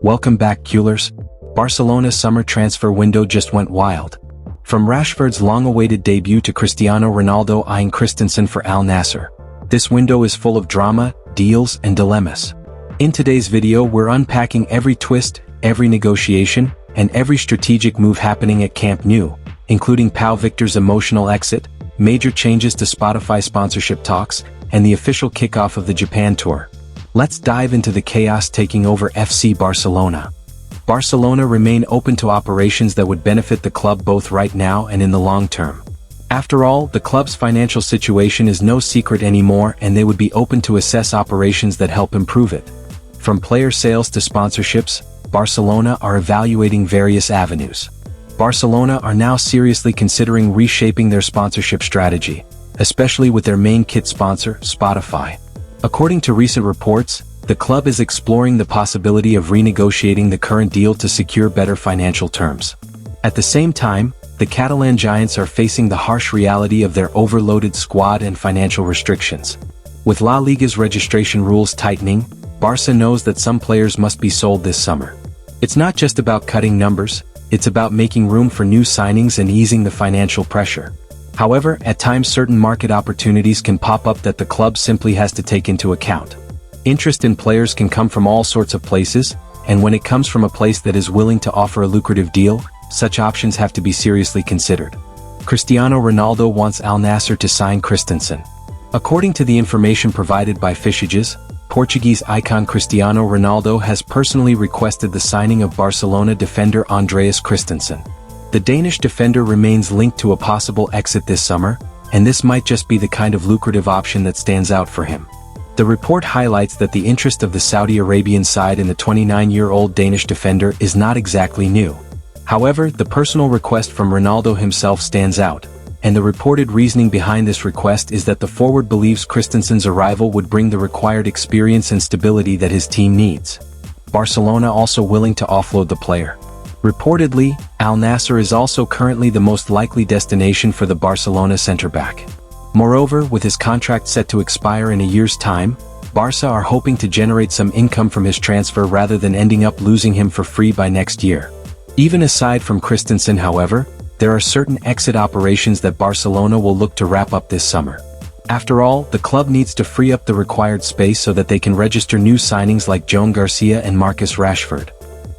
Welcome back, CULERS. Barcelona's summer transfer window just went wild. From Rashford's long-awaited debut to Cristiano Ronaldo eyeing Christensen for Al-Nassr, this window is full of drama, deals, and dilemmas. In today's video, we're unpacking every twist, every negotiation, and every strategic move happening at Camp Nou, including Pau Victor's emotional exit, major changes to Spotify sponsorship talks, and the official kickoff of the Japan tour. Let's dive into the chaos taking over FC Barcelona. Barcelona remain open to operations that would benefit the club both right now and in the long term. After all, the club's financial situation is no secret anymore, and they would be open to assess operations that help improve it. From player sales to sponsorships, Barcelona are evaluating various avenues. Barcelona are now seriously considering reshaping their sponsorship strategy, especially with their main kit sponsor, Spotify. According to recent reports, the club is exploring the possibility of renegotiating the current deal to secure better financial terms. At the same time, the Catalan giants are facing the harsh reality of their overloaded squad and financial restrictions. With La Liga's registration rules tightening, Barça knows that some players must be sold this summer. It's not just about cutting numbers, it's about making room for new signings and easing the financial pressure. However, at times certain market opportunities can pop up that the club simply has to take into account. Interest in players can come from all sorts of places, and when it comes from a place that is willing to offer a lucrative deal, such options have to be seriously considered. Cristiano Ronaldo wants Al-Nassr to sign Christensen. According to the information provided by Fischages, Portuguese icon Cristiano Ronaldo has personally requested the signing of Barcelona defender Andreas Christensen. The Danish defender remains linked to a possible exit this summer, and this might just be the kind of lucrative option that stands out for him. The report highlights that the interest of the Saudi Arabian side in the 29-year-old Danish defender is not exactly new. However, the personal request from Ronaldo himself stands out, and the reported reasoning behind this request is that the forward believes Christensen's arrival would bring the required experience and stability that his team needs. Barcelona also willing to offload the player. Reportedly, Al-Nassr is also currently the most likely destination for the Barcelona centre-back. Moreover, with his contract set to expire in a year's time, Barca are hoping to generate some income from his transfer rather than ending up losing him for free by next year. Even aside from Christensen, however, there are certain exit operations that Barcelona will look to wrap up this summer. After all, the club needs to free up the required space so that they can register new signings like Joan Garcia and Marcus Rashford.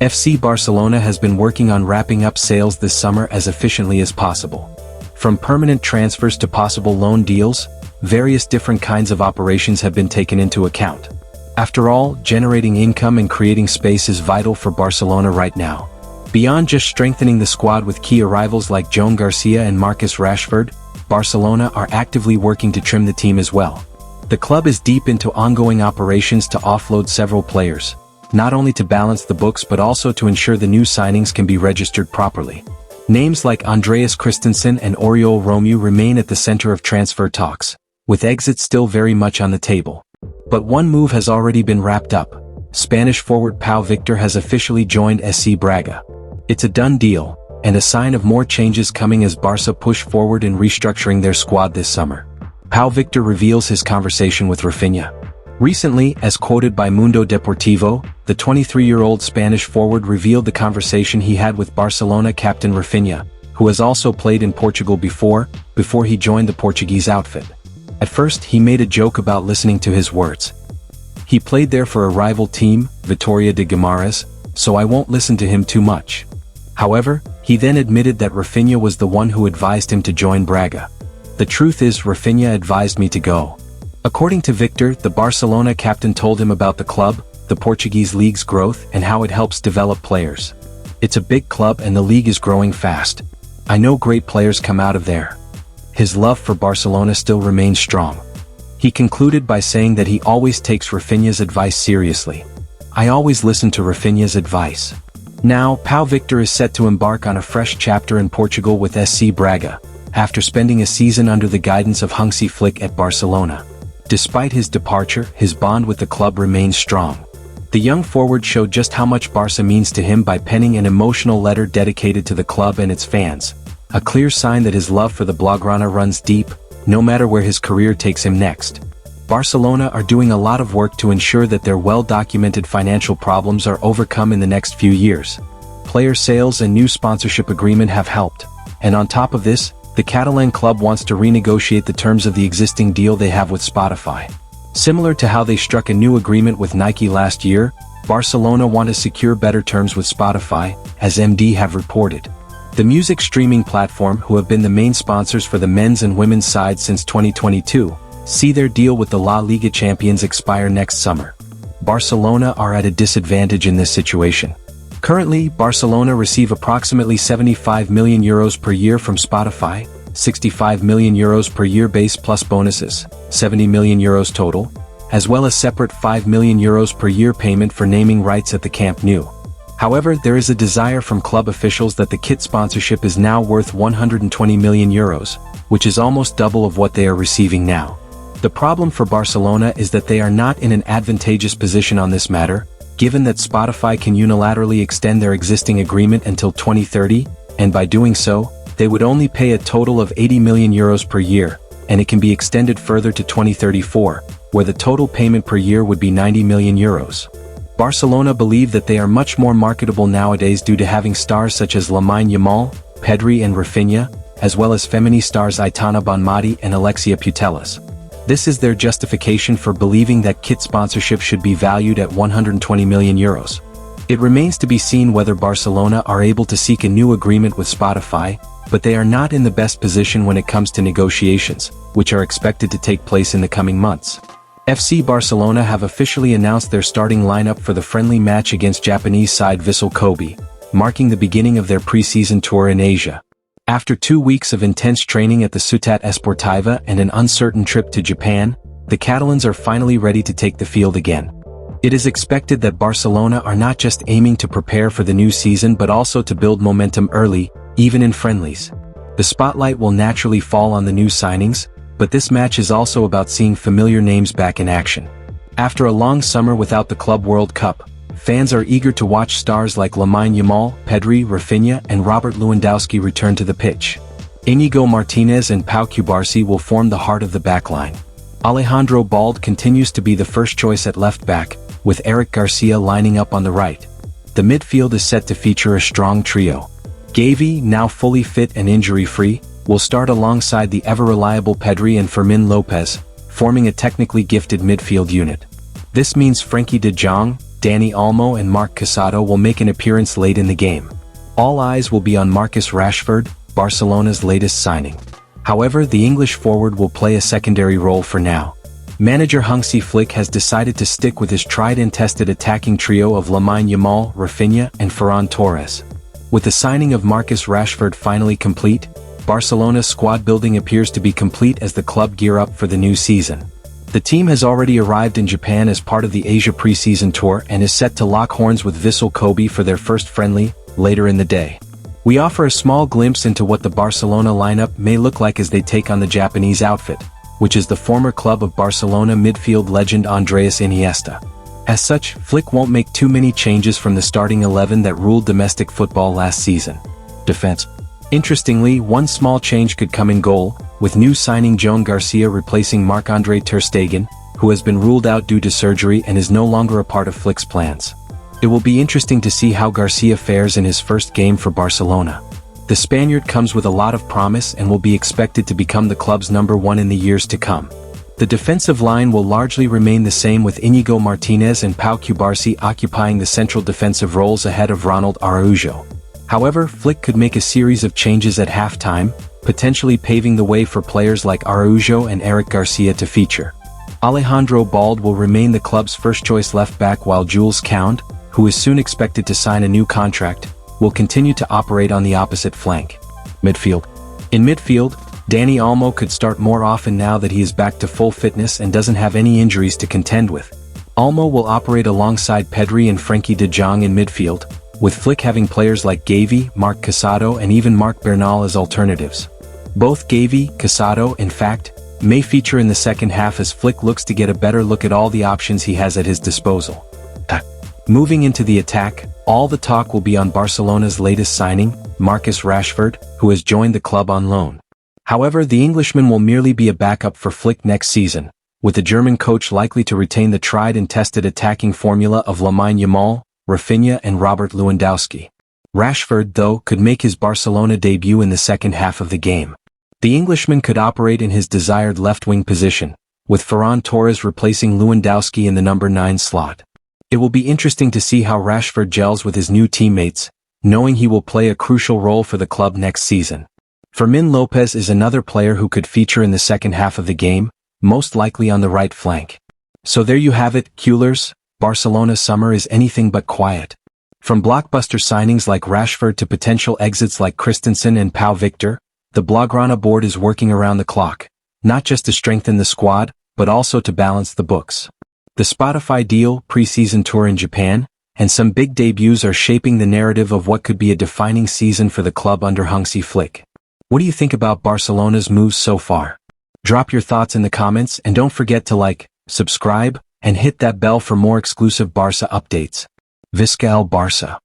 FC Barcelona has been working on wrapping up sales this summer as efficiently as possible. From permanent transfers to possible loan deals, various different kinds of operations have been taken into account. After all, generating income and creating space is vital for Barcelona right now. Beyond just strengthening the squad with key arrivals like Joan Garcia and Marcus Rashford, Barcelona are actively working to trim the team as well. The club is deep into ongoing operations to offload several players, not only to balance the books but also to ensure the new signings can be registered properly. Names like Andreas Christensen and Oriol Romeu remain at the center of transfer talks, with exits still very much on the table. But one move has already been wrapped up. Spanish forward Pau Victor has officially joined SC Braga. It's a done deal, and a sign of more changes coming as Barca push forward in restructuring their squad this summer. Pau Victor reveals his conversation with Rafinha. Recently, as quoted by Mundo Deportivo, the 23-year-old Spanish forward revealed the conversation he had with Barcelona captain Rafinha, who has also played in Portugal before he joined the Portuguese outfit. At first, he made a joke about listening to his words. He played there for a rival team, Vitória de Guimarães, so I won't listen to him too much. However, he then admitted that Rafinha was the one who advised him to join Braga. The truth is, Rafinha advised me to go. According to Victor, the Barcelona captain told him about the club, the Portuguese league's growth, and how it helps develop players. It's a big club and the league is growing fast. I know great players come out of there. His love for Barcelona still remains strong. He concluded by saying that he always takes Rafinha's advice seriously. I always listen to Rafinha's advice. Now, Pau Victor is set to embark on a fresh chapter in Portugal with SC Braga, after spending a season under the guidance of Hansi Flick at Barcelona. Despite his departure, his bond with the club remains strong. The young forward showed just how much Barca means to him by penning an emotional letter dedicated to the club and its fans, a clear sign that his love for the Blaugrana runs deep, no matter where his career takes him next. Barcelona are doing a lot of work to ensure that their well-documented financial problems are overcome in the next few years. Player sales and new sponsorship agreement have helped. And on top of this, the Catalan club wants to renegotiate the terms of the existing deal they have with Spotify. Similar to how they struck a new agreement with Nike last year, Barcelona want to secure better terms with Spotify, as MD have reported. The music streaming platform, who have been the main sponsors for the men's and women's side since 2022, see their deal with the La Liga champions expire next summer. Barcelona are at a disadvantage in this situation. Currently, Barcelona receive approximately €75 million per year from Spotify, €65 million per year base plus bonuses, €70 million total, as well as separate €5 million per year payment for naming rights at the Camp Nou. However, there is a desire from club officials that the kit sponsorship is now worth €120 million, which is almost double of what they are receiving now. The problem for Barcelona is that they are not in an advantageous position on this matter, given that Spotify can unilaterally extend their existing agreement until 2030, and by doing so, they would only pay a total of €80 million per year, and it can be extended further to 2034, where the total payment per year would be €90 million. Barcelona believe that they are much more marketable nowadays due to having stars such as Lamine Yamal, Pedri and Rafinha, as well as Femini stars Aitana Bonmati and Alexia Putellas. This is their justification for believing that kit sponsorship should be valued at €120 million. It remains to be seen whether Barcelona are able to seek a new agreement with Spotify, but they are not in the best position when it comes to negotiations, which are expected to take place in the coming months. FC Barcelona have officially announced their starting lineup for the friendly match against Japanese side Vissel Kobe, marking the beginning of their pre-season tour in Asia. After 2 weeks of intense training at the Ciutat Esportiva and an uncertain trip to Japan, the Catalans are finally ready to take the field again. It is expected that Barcelona are not just aiming to prepare for the new season but also to build momentum early, even in friendlies. The spotlight will naturally fall on the new signings, but this match is also about seeing familiar names back in action. After a long summer without the Club World Cup, fans are eager to watch stars like Lamine Yamal, Pedri, Rafinha and Robert Lewandowski return to the pitch. Íñigo Martínez and Pau Victor will form the heart of the backline. Alejandro Balde continues to be the first choice at left back, with Eric Garcia lining up on the right. The midfield is set to feature a strong trio. Gavi, now fully fit and injury-free, will start alongside the ever-reliable Pedri and Fermin Lopez, forming a technically gifted midfield unit. This means Frenkie de Jong, Dani Olmo and Marc Casado will make an appearance late in the game. All eyes will be on Marcus Rashford, Barcelona's latest signing. However, the English forward will play a secondary role for now. Manager Hansi Flick has decided to stick with his tried and tested attacking trio of Lamine Yamal, Rafinha and Ferran Torres. With the signing of Marcus Rashford finally complete, Barcelona's squad building appears to be complete as the club gear up for the new season. The team has already arrived in Japan as part of the Asia pre-season tour and is set to lock horns with Vissel Kobe for their first friendly, later in the day. We offer a small glimpse into what the Barcelona lineup may look like as they take on the Japanese outfit, which is the former club of Barcelona midfield legend Andreas Iniesta. As such, Flick won't make too many changes from the starting 11 that ruled domestic football last season. Defense. Interestingly, one small change could come in goal, with new signing Joan Garcia replacing Marc-André ter Stegen, who has been ruled out due to surgery and is no longer a part of Flick's plans. It will be interesting to see how Garcia fares in his first game for Barcelona. The Spaniard comes with a lot of promise and will be expected to become the club's #1 in the years to come. The defensive line will largely remain the same with Íñigo Martínez and Pau Victor occupying the central defensive roles ahead of Ronald Araujo. However, Flick could make a series of changes at halftime, potentially paving the way for players like Araujo and Eric Garcia to feature. Alejandro Balde will remain the club's first-choice left-back while Jules Koundé, who is soon expected to sign a new contract, will continue to operate on the opposite flank. Midfield. In midfield, Dani Olmo could start more often now that he is back to full fitness and doesn't have any injuries to contend with. Olmo will operate alongside Pedri and Frenkie de Jong in midfield, with Flick having players like Gavi, Marc Casado and even Marc Bernal as alternatives. Both Gavi, Casado, in fact, may feature in the second half as Flick looks to get a better look at all the options he has at his disposal. Moving into the attack, all the talk will be on Barcelona's latest signing, Marcus Rashford, who has joined the club on loan. However, the Englishman will merely be a backup for Flick next season, with the German coach likely to retain the tried and tested attacking formula of Lamine Yamal, Rafinha and Robert Lewandowski. Rashford, though, could make his Barcelona debut in the second half of the game. The Englishman could operate in his desired left-wing position, with Ferran Torres replacing Lewandowski in the number 9 slot. It will be interesting to see how Rashford gels with his new teammates, knowing he will play a crucial role for the club next season. Fermin Lopez is another player who could feature in the second half of the game, most likely on the right flank. So there you have it, CULERS. Barcelona's summer is anything but quiet. From blockbuster signings like Rashford to potential exits like Christensen and Pau Victor, the Blaugrana board is working around the clock, not just to strengthen the squad, but also to balance the books. The Spotify deal, pre-season tour in Japan, and some big debuts are shaping the narrative of what could be a defining season for the club under Hansi Flick. What do you think about Barcelona's moves so far? Drop your thoughts in the comments and don't forget to like, subscribe, and hit that bell for more exclusive Barca updates. Visca el Barça.